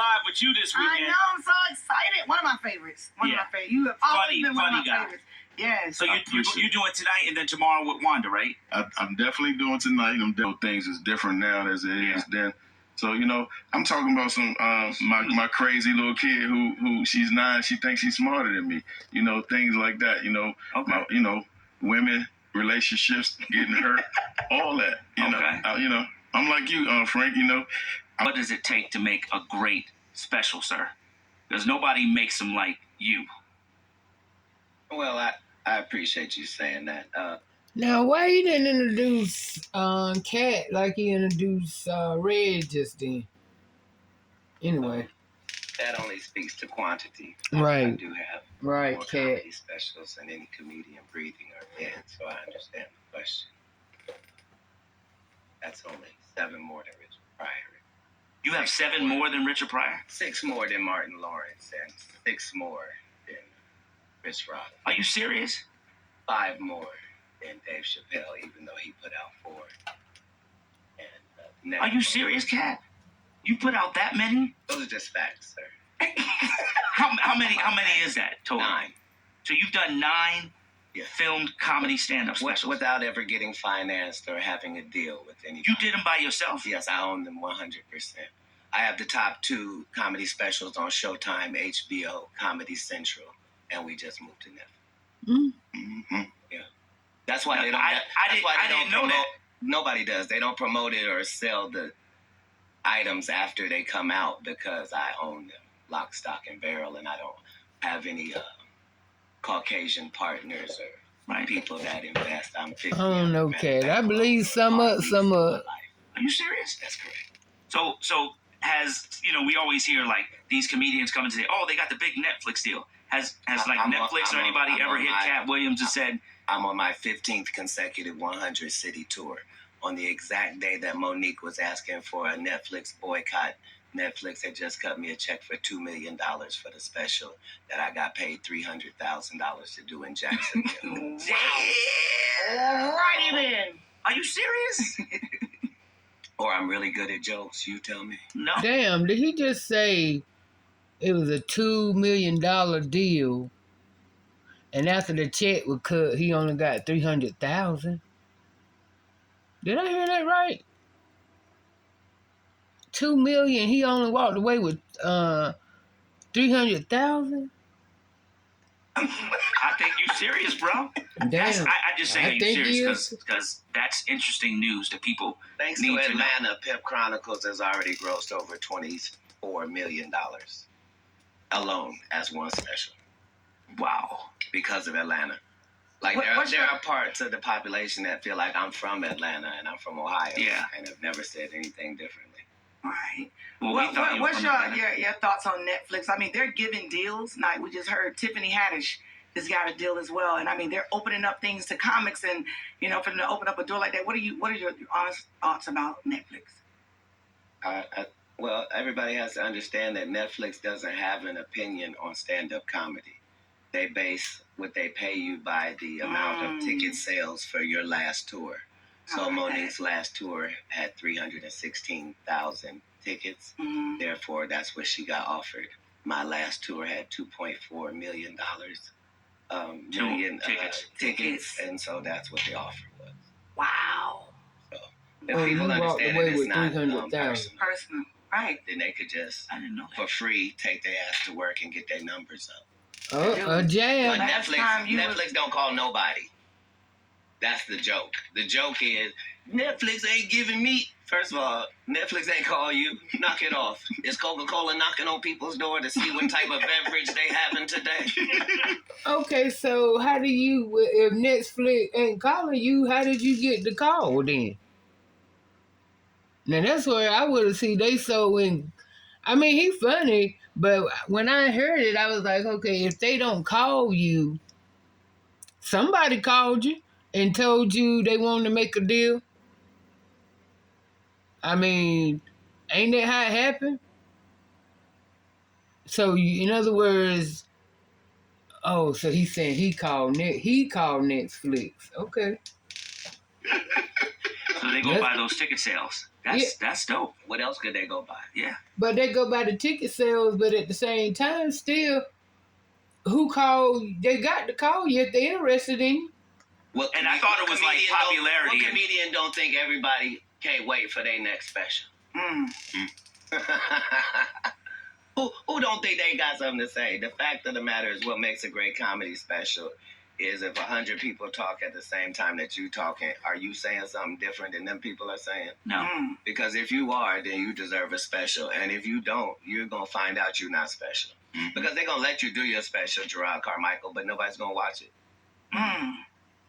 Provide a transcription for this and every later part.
live with you this weekend. I know, I'm so excited. One of my favorites. One of my favorites. You have always been one of my favorites. Yes. So you're doing tonight and then tomorrow with Wanda, right? I'm definitely doing tonight. Things is different now as it is then. So, I'm talking about some my crazy little kid who she's 9, she thinks she's smarter than me. Things like that, okay. Women, relationships, getting hurt, all that. I'm like you, Frank, What does it take to make a great special, sir? Because nobody makes them like you. Well, I appreciate you saying that. Now, why you didn't introduce Cat like you introduced Red just then? Anyway. That only speaks to quantity. Right. I do have more Cat comedy specials than any comedian breathing or dead, so I understand the question. That's only 7 more than Richard Pryor. You have 7 more than Richard Pryor? 6 more than Martin Lawrence and 6 more than Chris Rock. Are you serious? 5 more than Dave Chappelle, even though he put out 4. And, are you serious, Kat? You put out that many? Those are just facts, sir. How many is that total? 9. So you've done 9 filmed comedy stand-up specials without ever getting financed or having a deal with anybody. You did them by yourself? Yes, I own them 100%. I have the top 2 comedy specials on Showtime, HBO, Comedy Central, and we just moved to Netflix. Mm-hmm. Yeah, that's why they don't. I didn't know that. Nobody does. They don't promote it or sell the items after they come out because I own them, lock, stock, and barrel, and I don't have any Caucasian partners or people that invest. I'm 50. I don't know, Cat. I believe some of. Are you serious? That's correct. So has we always hear like these comedians come and say, oh, they got the big Netflix deal. Has Netflix or anybody ever hit Cat Williams and said, I'm on my 15th consecutive 100 city tour. On the exact day that Monique was asking for a Netflix boycott, Netflix had just cut me a check for $2 million for the special that I got paid $300,000 to do in Jacksonville. Alrighty then. Are you serious? Or I'm really good at jokes, you tell me. No. Damn, did he just say it was a $2 million deal, and after the check was cut, he only got $300,000? Did I hear that right? $2 million. He only walked away with $300,000. I think you're serious, bro. Damn. I just say you're serious because that's interesting news that people Thanks need to to know. Atlanta, Pep Chronicles has already grossed over $24 million alone as one special. Wow. Because of Atlanta. Like there are parts of the population that feel like I'm from Atlanta and I'm from Ohio. Yeah. And have never said anything differently. Right. Well, what's your thoughts on Netflix? I mean, they're giving deals. Like we just heard Tiffany Haddish has got a deal as well. And I mean, they're opening up things to comics and, for them to open up a door like that. What are your honest thoughts about Netflix? Well, everybody has to understand that Netflix doesn't have an opinion on stand-up comedy. They base what they pay you by the amount of ticket sales for your last tour. So Monique's last tour had 316,000 tickets. Mm-hmm. Therefore, that's what she got offered. My last tour had $2.4 million tickets, and so that's what the offer was. Wow. So if people understand that it's not personal, right? then they could just, I didn't know that. for free, take their ass to work and get their numbers up. A jab. But Netflix don't call nobody. That's the joke. The joke is Netflix ain't giving me. First of all, Netflix ain't call you. Knock it off. It's Coca-Cola knocking on people's door to see what type of beverage they having today. Okay, so how do you, if Netflix ain't calling you, how did you get the call then? Now that's where I would have seen they so in. I mean, he funny, but when I heard it, I was like, okay, if they don't call you, somebody called you and told you they wanted to make a deal. I mean, ain't that how it happened? So, in other words, so he's saying he called Netflix. Okay. So they go by those ticket sales. That's dope. What else could they go by? Yeah. But they go by the ticket sales, but at the same time, still, who called? They got to call you if they're interested in you. Well, And I thought it was like popularity. What comedian don't think everybody can't wait for their next special? Who don't think they got something to say? The fact of the matter is, what makes a great comedy special is if 100 people talk at the same time that you talking, are you saying something different than them people are saying? No. Because if you are, then you deserve a special. And if you don't, you're going to find out you're not special. Because they're going to let you do your special, Gerard Carmichael, but nobody's going to watch it.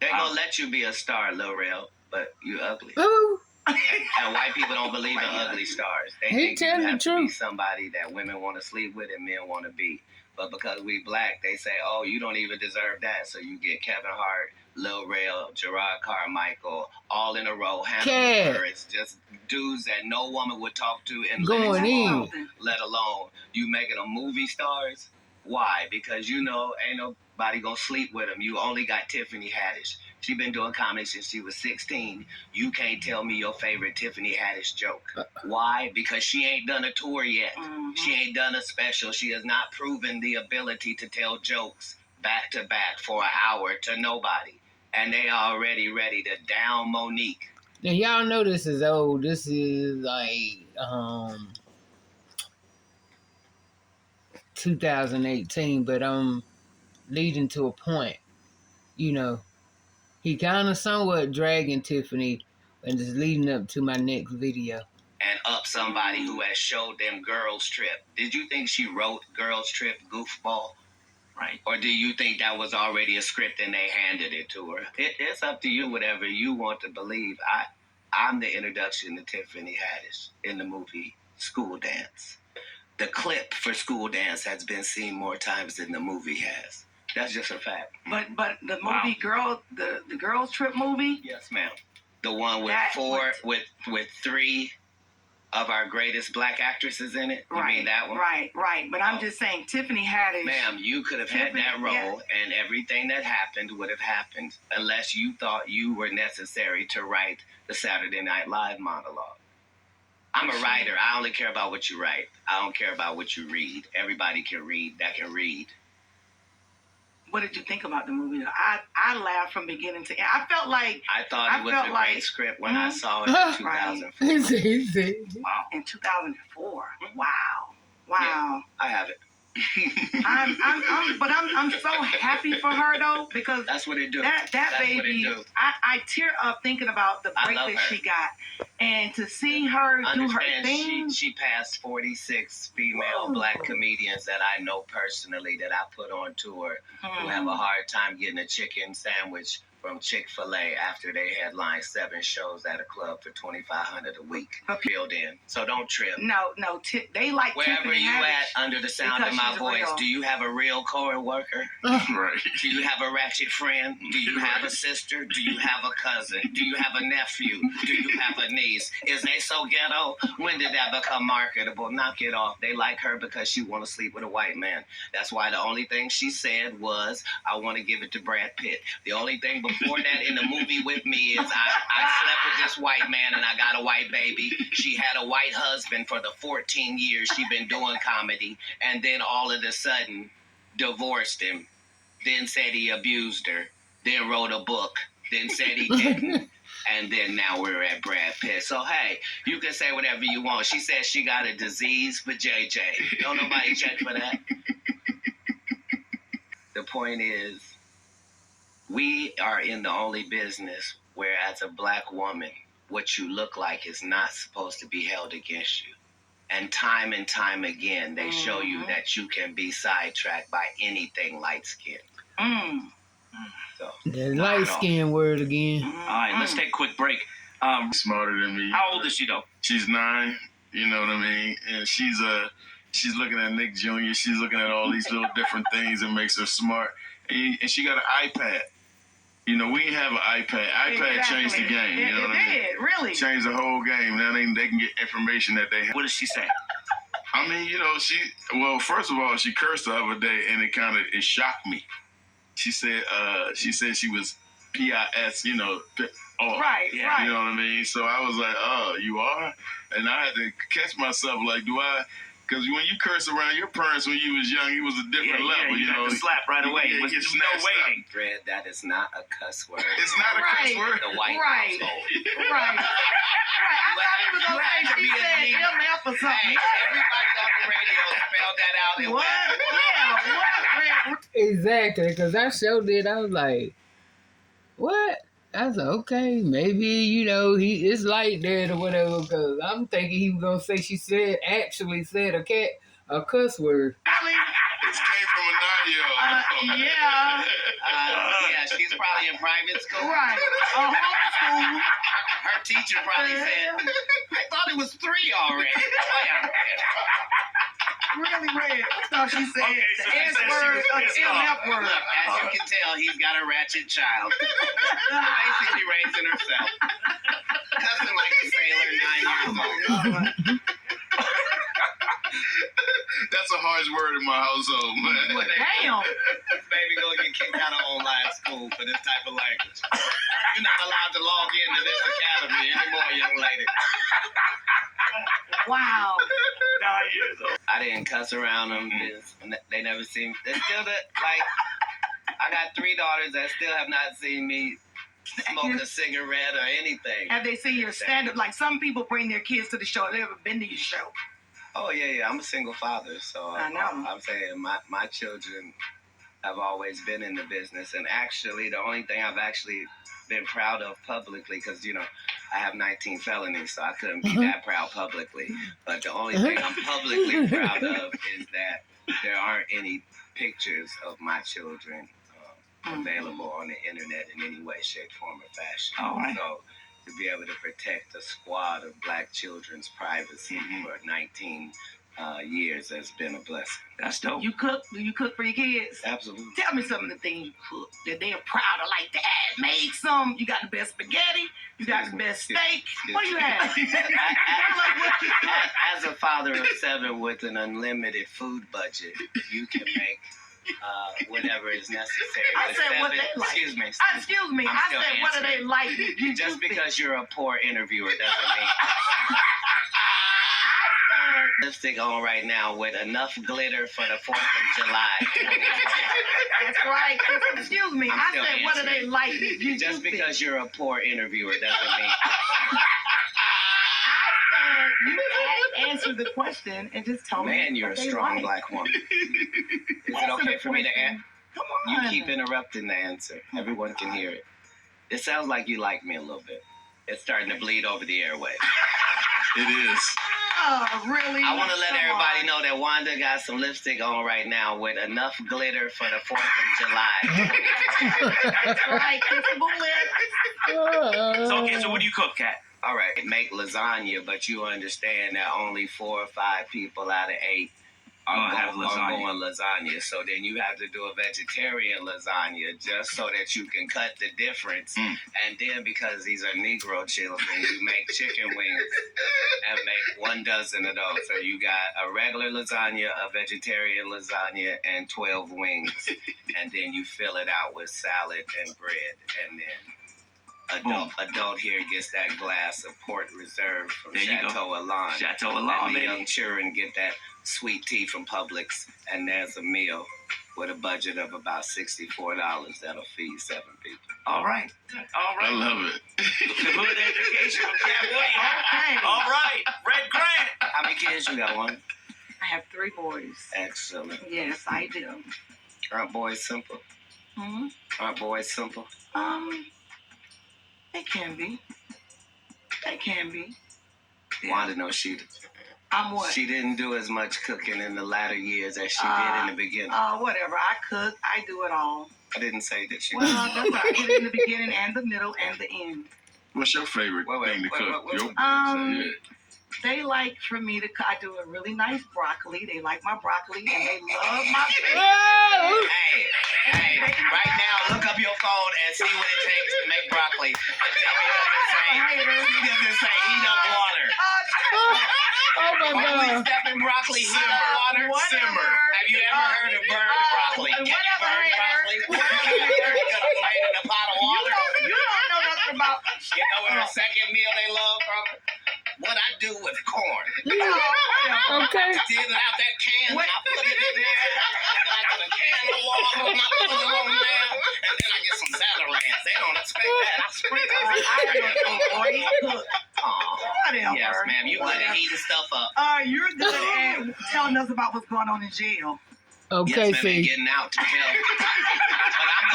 They're going to let you be a star, Lil Rel, but you ugly. Ooh. And white people don't believe in ugly stars. They think you have to be somebody that women want to sleep with and men want to be. But because we black, they say, oh, you don't even deserve that. So you get Kevin Hart, Lil Rel, Gerard Carmichael, all in a row. It's just dudes that no woman would talk to in going in. Let alone you making them movie stars. Why? Because you know ain't nobody gonna sleep with them. You only got Tiffany Haddish. She been doing comedy since she was 16. You can't tell me your favorite Tiffany Haddish joke. Why? Because she ain't done a tour yet. She ain't done a special. She has not proven the ability to tell jokes back to back for an hour to nobody. And they already ready to down Monique. Now y'all know this is old. This is like 2018, but I'm leading to a point. You know, he kind of somewhat dragging Tiffany and just leading up to my next video. And up somebody who has showed them Girls Trip. Did you think she wrote Girls Trip goofball? Right. Or do you think that was already a script and they handed it to her? It's up to you, whatever you want to believe. I'm the introduction to Tiffany Haddish in the movie School Dance. The clip for School Dance has been seen more times than the movie has. That's just a fact. But the movie the Girls Trip movie? Yes, ma'am. The one with with 3 of our greatest black actresses in it. You mean that one? Right. But I'm just saying, Tiffany Haddish. Ma'am, you could have had that role, and everything that happened would have happened unless you thought you were necessary to write the Saturday Night Live monologue. I'm a writer. I only care about what you write. I don't care about what you read. Everybody can read that can read. What did you think about the movie? I laughed from beginning to end. I felt like I thought it was a great script when I saw it in 2004. Wow. In 2004. Wow. Yeah, I have it. I'm so happy for her though, because that's what it do. That baby, I tear up thinking about the break that she got, and to see her do her thing. She passed 46 female black comedians that I know personally that I put on tour who have a hard time getting a chicken sandwich from Chick-fil-A after they headlined 7 shows at a club for $2,500 a week. Filled in. So don't trip. No, they like wherever Tiffany you Haddish at under the sound of my voice. Real. Do you have a real co-worker? Right. Do you have a ratchet friend? Do you have a sister? Do you have a cousin? Do you have a nephew? Do you have a niece? Is they so ghetto? When did that become marketable? Knock it off. They like her because she want to sleep with a white man. That's why the only thing she said was, I want to give it to Brad Pitt. The only thing before that in the movie with me is I slept with this white man and I got a white baby. She had a white husband for the 14 years she been doing comedy, and then all of a sudden divorced him, then said he abused her, then wrote a book, then said he didn't, and then now we're at Brad Pitt. So hey, you can say whatever you want. She said she got a disease for JJ. Don't nobody check for that. The point is, we are in the only business where, as a black woman, what you look like is not supposed to be held against you. And time again, they show you that you can be sidetracked by anything light-skinned. So, the light-skinned word again. All right, let's take a quick break. Smarter than me. How old is she, though? She's 9. You know what I mean? And she's looking at Nick Jr. She's looking at all these little different things that makes her smart. And she got an iPad. You know, we didn't have an iPad. iPad changed the game. You know what I mean? It really changed the whole game. Now they can get information that they have. What does she say? I mean, you know, first of all, she cursed the other day, and it shocked me. She said she was PIS, off. Right, Yeah. right. You know what I mean? So I was like, oh, you are? And I had to catch myself like, because when you curse around your parents when you was young, it was a different level. You got the slap right away. Yeah, With get no snatched waiting. Fred, that is not a cuss word. It's not a cuss word. The white Right. household. Right. Right. I thought he was going to say she said MF or something. Hey, everybody on the radio spelled that out. And What? Yeah, what? Exactly, because I showed it. I was like, what? I was like, okay, maybe, it's like that or whatever, because I'm thinking he was going to say actually said a cuss word. This came from a 9-year-old. Yeah. Yeah, she's probably in private school. Right. Homeschool. Her teacher probably said, I thought it was 3 already. Really red. No, she said Okay, so the she S said she word was or the pissed MF off. word. Look, as you can tell, he's got a ratchet child. Basically raising herself. Cussing like a sailor, 9 years old. That's a harsh word in my household, man. Damn. This baby gonna get kicked out of online school for this type of language. You're not allowed to log into this academy anymore, young lady. Wow. 9 years old. I didn't cuss around them. They never seen me. They still I got 3 daughters that still have not seen me smoke a cigarette or anything. Have they seen your stand-up? Like some people bring their kids to the show. Have they ever been to your show? Oh, yeah. I'm a single father, so I know. I'm saying my children have always been in the business. And actually, the only thing I've actually been proud of publicly, because, I have 19 felonies, so I couldn't be that proud publicly. But the only thing I'm publicly proud of is that there aren't any pictures of my children available on the internet in any way, shape, form, or fashion. All right. So to be able to protect a squad of black children's privacy for 19 years has been a blessing. That's dope. You cook? Do you cook for your kids? Absolutely. Tell me some of the things you cook that they're proud of. Like, Dad made some. You got the best spaghetti. You got the best steak. What do you have? As a father of 7 with an unlimited food budget, you can make whatever is necessary. I with said 7. what they like. Excuse me. Excuse me. I'm I still said, what do they answering. like? You Just because you're a poor interviewer doesn't mean. Lipstick on right now with enough glitter for the 4th of July. That's right. Excuse me. I'm I still said, what do they answering. like? Just because you're a poor interviewer doesn't mean. I said, you answer the question and just tell me. Man, you're a what they strong like. black woman. Is it Answer okay the for me to question. answer? Come You on. keep interrupting the answer. Everyone can hear it. It sounds like you like me a little bit. It's starting to bleed over the airway. It is. Oh, really? I want to let Come everybody on. know that Wanda got some lipstick on right now with enough glitter for the 4th of July. That's right. Kissable lips. So, okay, so what do you cook, Kat? All right, make lasagna, but you understand that only 4 or 5 people out of 8 are going lasagna. So then you have to do a vegetarian lasagna just so that you can cut the difference. And then because these are Negro children, you make chicken wings and make 1 dozen of those. So you got a regular lasagna, a vegetarian lasagna, and 12 wings. And then you fill it out with salad and bread. And then adult here gets that glass of Port Reserve from There you go. Chateau Alon. Chateau Alon, And the baby. young children get that sweet tea from Publix, and there's a meal with a budget of about $64 that'll feed 7 people. All right. All I right. love it. Good education from Kat Williams. Okay. All right. Red Grant. How many kids you got? 1? I have 3 boys. Excellent. Yes, I do. Aren't boys simple? Hmm. Aren't boys simple? They can be. They can be. Wanda knows she What? She didn't do as much cooking in the latter years as she did in the beginning. Whatever. I cook. I do it all. I didn't say that she Well, did. that's right. I did it in the beginning and the middle and the end. What's your favorite thing to cook? wait. They like for me to. I do a really nice broccoli. They like my broccoli and they love my steak. Hey, right now, look up your phone and see what it takes to make broccoli. And tell me it doesn't say heat up water. Oh my Only God. step in broccoli, heat up water, simmer. Have you ever heard of burned broccoli? Can you burn broccoli? Can you burn it because it's made in a pot of water? same meal they love from it. What I do with corn. Okay. Dig it out that can and I put it in there. And I got a can of water and I put it on there. And then I get some Zatarans. They don't expect that. I sprinkle it. I am a boy. You cook. Whatever. Yes, ma'am. You good at heating stuff up. You're good at telling us about what's going on in jail. Okay, yes, ma'am, see. and getting out to tell.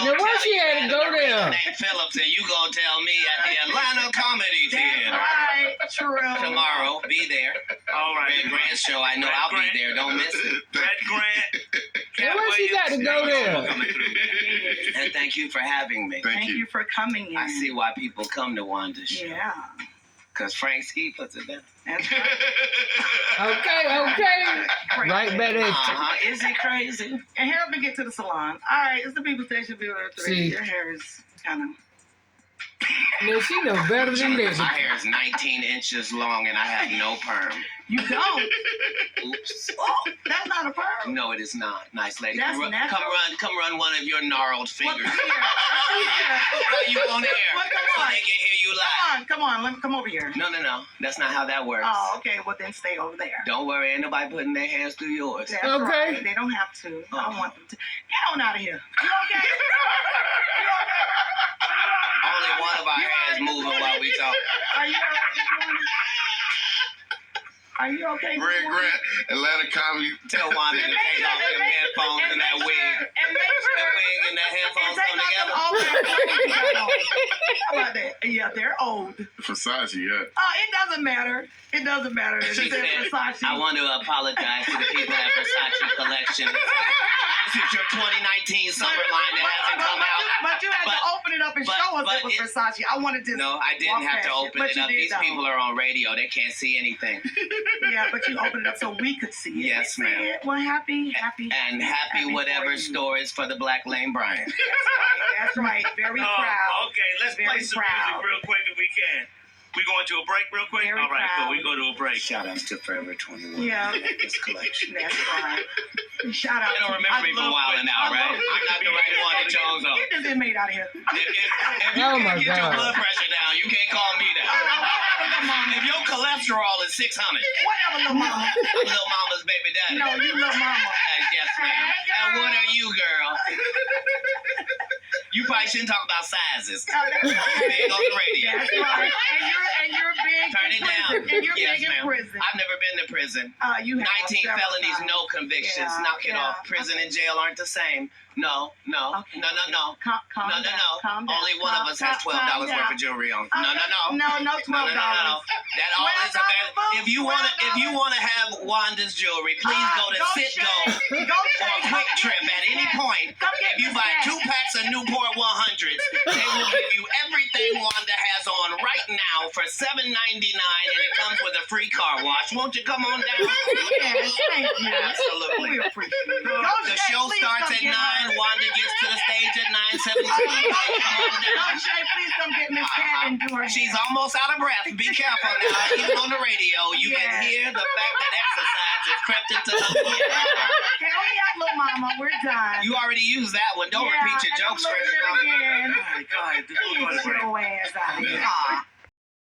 But Now, why she had to go there? Name Phillips, and you gonna tell me at the Atlanta Comedy Theater. That's right. True. Tomorrow, be there. All right. Red Grant show. I know I'll be there. Don't miss it. Red Grant. Now, why she got to go there? And thank you for having me. Thank you for coming in. I see why people come to Wanda's show. Yeah. Because Frank Ski puts it down. That's right. Okay. Right back there. Is he crazy? And help me get to the salon. All right, it's the People Station Viewer 3. See. Your hair is kind of... Now, she know better than My that. hair is 19 inches long and I have no perm. You don't? Oops. Oh, that's not a perm. No, it is not. Nice lady. That's Come natural. run one of your gnarled What's fingers. here? You on air. What, come So on. they can hear you live. Come on. Let me come over here. No. That's not how that works. Oh, okay. Well, then stay over there. Don't worry, ain't nobody putting their hands through yours. That's Okay. right. They don't have to. I don't want them to. Get on out of here. You okay? Only one of our hands moving while we talk. Are you okay? Are you okay? Red Grant, Atlanta Comedy. Tell Wanda to take off them headphones and that wig. And make sure. That wig and that headphones come together. How about that? Yeah, they're old. Versace, yeah. Oh, it doesn't matter. It doesn't matter. It's She said, Versace. I want to apologize to the people at Versace Collection. This is your 2019 summer line that hasn't come out. But you had to open it up and show us it was Versace. I wanted to. No, I didn't have to open it up. These people are on radio. They can't see anything. Yeah, but you opened it up so we could see it. Yes, See ma'am. it? Well, happy And happy whatever for you. store is for the Black Lane Bryant. That's right. Very proud. Okay, let's Very play some proud. music real quick if we can. We going to a break real quick? Very All right, proud. cool. We go to a break. Shout outs to Forever 21. Yeah. This collection. That's right. Shout out. You don't remember me from Wild 'N Out, right? I'm not the right one to chose on. Get this inmate out of here. If you Oh, my can't get your God. blood pressure down, you can't call me that. Whatever, little mama. If your cholesterol is 600, Whatever, little mama. I'm little mama's baby daddy. No, you little mama. Yes, ma'am. And what are you, girl? You probably shouldn't talk about sizes. Oh, that's right. Big on the radio. That's right. And you're big Turn in it down. prison. And you're Yes, big in ma'am. prison. I've never been to prison. You have 19 several felonies, times. no convictions. Yeah, Knock it yeah. off. Prison and jail aren't the same. No. Okay. No. Calm No. down. Calm down. Only one of us has $12 worth of jewelry on. No. No, $12. That all is available. If you wanna have Wanda's jewelry, please go to Citgo or Quick Trip at any point. If you buy 2 packs of Newport 100s, they will give you everything Wanda has on right now for $7.99, and it comes with a free car wash. Won't you come on down? Yes, thank you. Absolutely. We appreciate it. The show starts at 9. Wanda gets to the stage at 9:17. Come on down. Shay, please come get Miss Cat and do her hair. She's almost out of breath. Be careful now. Even on the radio, you can Yes. hear the fact that exercise has crept into the Hurry up, little mama. We're done. You already used that one. Don't Yeah, repeat your and jokes, I'm Chris. looking again. All right, go ahead. We're going to Get break. your ass out of here.